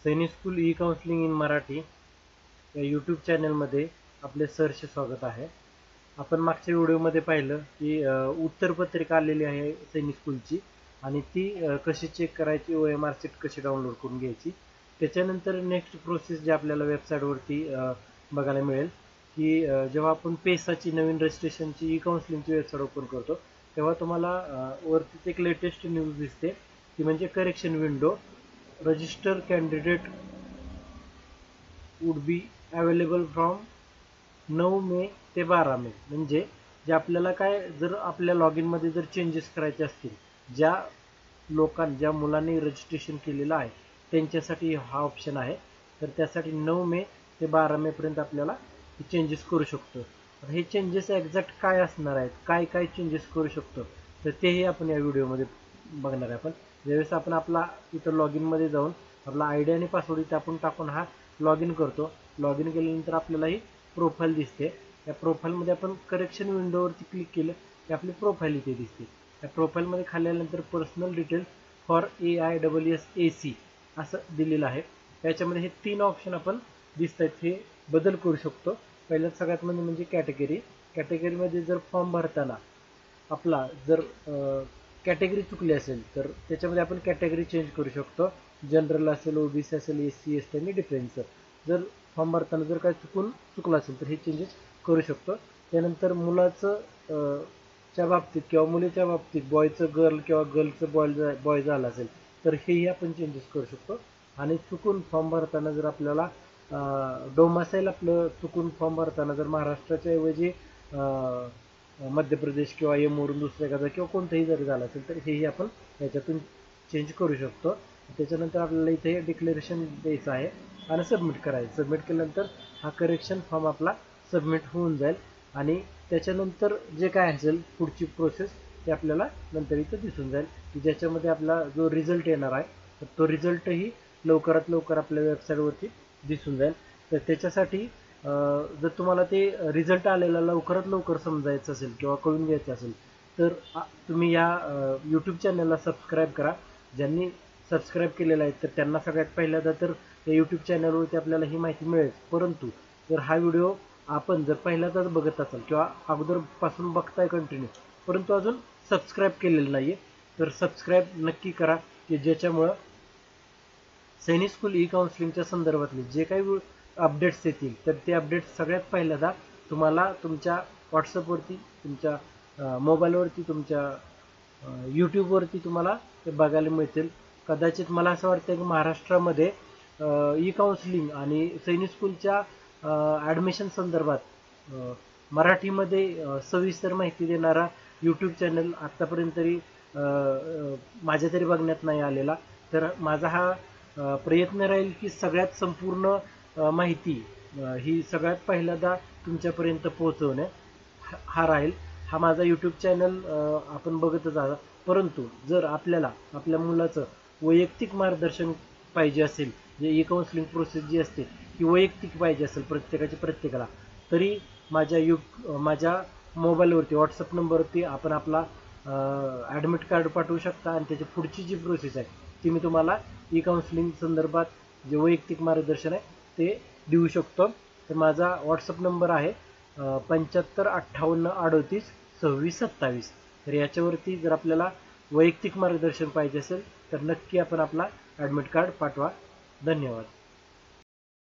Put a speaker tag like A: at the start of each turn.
A: सैनिक school E counselling in Marathi या YouTube चॅनलमध्ये आपले सहर्ष स्वागत आहे. आपण मागच्या व्हिडिओमध्ये पाहिलं की उत्तरपत्रिका आलेली आहे सैनिक स्कूलची आणि ती कशी चेक करायची, OMR शीट कशी डाउनलोड करून घ्यायची. त्याच्यानंतर नेक्स्ट प्रोसेस जी आपल्याला वेबसाईटवरती बघायला मिळेल की जेव्हा आपण पेसाची नवीन रजिस्ट्रेशनची ई काउन्सिलिंगची वेबसाईट ओपन करतो तेव्हा तुम्हाला वरतीच एक लेटेस्ट न्यूज दिसते ती म्हणजे correction window. Register candidate would be available from 9 मे ते 12 मे. म्हणजे जे आपल्याला काय जर आपल्या लॉग इनमध्ये जर चेंजेस करायचे असतील, ज्या मुलांनी रजिस्ट्रेशन केलेलं आहे त्यांच्यासाठी हा ऑप्शन आहे. तर त्यासाठी 9 मे ते 12 मे पर्यंत आपल्याला हे चेंजेस करू शकतो. हे चेंजेस एक्झॅक्ट काय असणार आहेत, काय काय चेंजेस करू शकतो, तर तेही आपण या व्हिडिओमध्ये बघणार आहे. आपण ज्यावेळेस आपण आपला इथं लॉग इनमध्ये जाऊन आपला आयडी आणि पासवर्ड इथे आपण टाकून हा लॉग इन करतो. लॉग इन केल्यानंतर आपल्याला ही प्रोफाईल दिसते. या प्रोफाईलमध्ये आपण करेक्शन विंडोवरती क्लिक केलं की आपली प्रोफाईल इथे दिसते. या प्रोफाईलमध्ये खाली आल्यानंतर पर्सनल डिटेल्स फॉर AISSAC असं दिलेलं आहे. याच्यामध्ये हे 3 ऑप्शन आपण दिसत आहेत, हे बदल करू शकतो. पहिल्यात सगळ्यात म्हणजे कॅटेगरीमध्ये जर फॉर्म भरताना आपला जर कॅटेगरी चुकली असेल तर त्याच्यामध्ये आपण कॅटेगरी चेंज करू शकतो. जनरल असेल, OBC असेल, SC ST आणि डिफेन्स. जर फॉर्म भरताना जर काय चुकलं असेल तर हे चेंजेस करू शकतो. त्यानंतर मुलाचं च्या बाबतीत किंवा मुलीच्या बाबतीत बॉयचं गर्ल किंवा गर्लचं बॉय झालं असेल तर हेही आपण चेंजेस करू शकतो. आणि चुकून फॉर्म भरताना जर आपल्याला डोमासाईल आपलं चुकून फॉर्म भरताना जर महाराष्ट्राच्या ऐवजी मध्य प्रदेश किंवा वरून दुसऱ्या एखादा किंवा कोणतंही जरी झालं असेल तर हेही आपण याच्यातून चेंज करू शकतो. त्याच्यानंतर आपल्याला इथे डिक्लेरेशन द्यायचं आहे आणि सबमिट करायचं. सबमिट केल्यानंतर हा करेक्शन फॉर्म आपला सबमिट होऊन जाईल आणि त्याच्यानंतर जे काय असेल पुढची प्रोसेस ते आपल्याला नंतर इथं दिसून जाईल की ज्याच्यामध्ये आपला जो रिझल्ट येणार आहे तर तो रिझल्टही लवकरात लवकर आपल्या वेबसाईटवरती दिसून जाईल. तर त्याच्यासाठी जर तुम्हाला ते रिझल्ट आलेला लवकरात लवकर समजायचं असेल किंवा कळून घ्यायचं असेल तर तुम्ही या यूट्यूब चॅनलला सबस्क्राईब करा. ज्यांनी सबस्क्राईब केलेलं आहे तर त्यांना सगळ्यात पहिल्यांदा तर या यूट्यूब चॅनलवरती आपल्याला ही माहिती मिळेल. परंतु जर हा व्हिडिओ आपण जर पहिल्यांदाच बघत असाल किंवा अगोदरपासून बघताय कंटिन्यू परंतु अजून सबस्क्राईब केलेलं नाही तर सबस्क्राईब नक्की करा की ज्याच्यामुळं सैनिक स्कूल ई काउन्सिलिंगच्या संदर्भातले जे काही अपडेट्स येतील तर ते अपडेट्स सगळ्यात पहिल्यांदा तुम्हाला तुमच्या व्हॉट्सअपवरती, तुमच्या मोबाईलवरती, तुमच्या यूट्यूबवरती तुम्हाला ते बघायला मिळतील. कदाचित मला असं वाटतं की महाराष्ट्रामध्ये ई काउन्सिलिंग आणि सैनिक स्कूलच्या ॲडमिशन संदर्भात मराठीमध्ये सविस्तर माहिती देणारा यूट्यूब चॅनल आत्तापर्यंत तरी माझ्या तरी बघण्यात नाही आलेला. तर माझा हा प्रयत्न राहील की सगळ्यात संपूर्ण माहिती ही सगळ्यात पहिल्यांदा तुमच्यापर्यंत पोहोचवणे हा राहील. हा माझा यूट्यूब चॅनल आपण बघतच आहात. परंतु जर आपल्याला आपल्या मुलाचं वैयक्तिक मार्गदर्शन पाहिजे असेल, जे ई काउन्सिलिंग प्रोसेस जी असते ती वैयक्तिक पाहिजे असेल प्रत्येकाला तरी माझ्या मोबाईलवरती व्हॉट्सअप नंबरवरती आपण आपला ॲडमिट कार्ड पाठवू शकता आणि त्याची पुढची जी प्रोसेस आहे ती मी तुम्हाला ई काउन्सिलिंग संदर्भात जे वैयक्तिक मार्गदर्शन आहे ते देऊ शकतो. तर माझा व्हॉट्सअप नंबर आहे 7558382627. तर याच्यावरती जर आपल्याला वैयक्तिक मार्गदर्शन पाहिजे असेल तर नक्की आपण आपला ॲडमिट कार्ड पाठवा. धन्यवाद.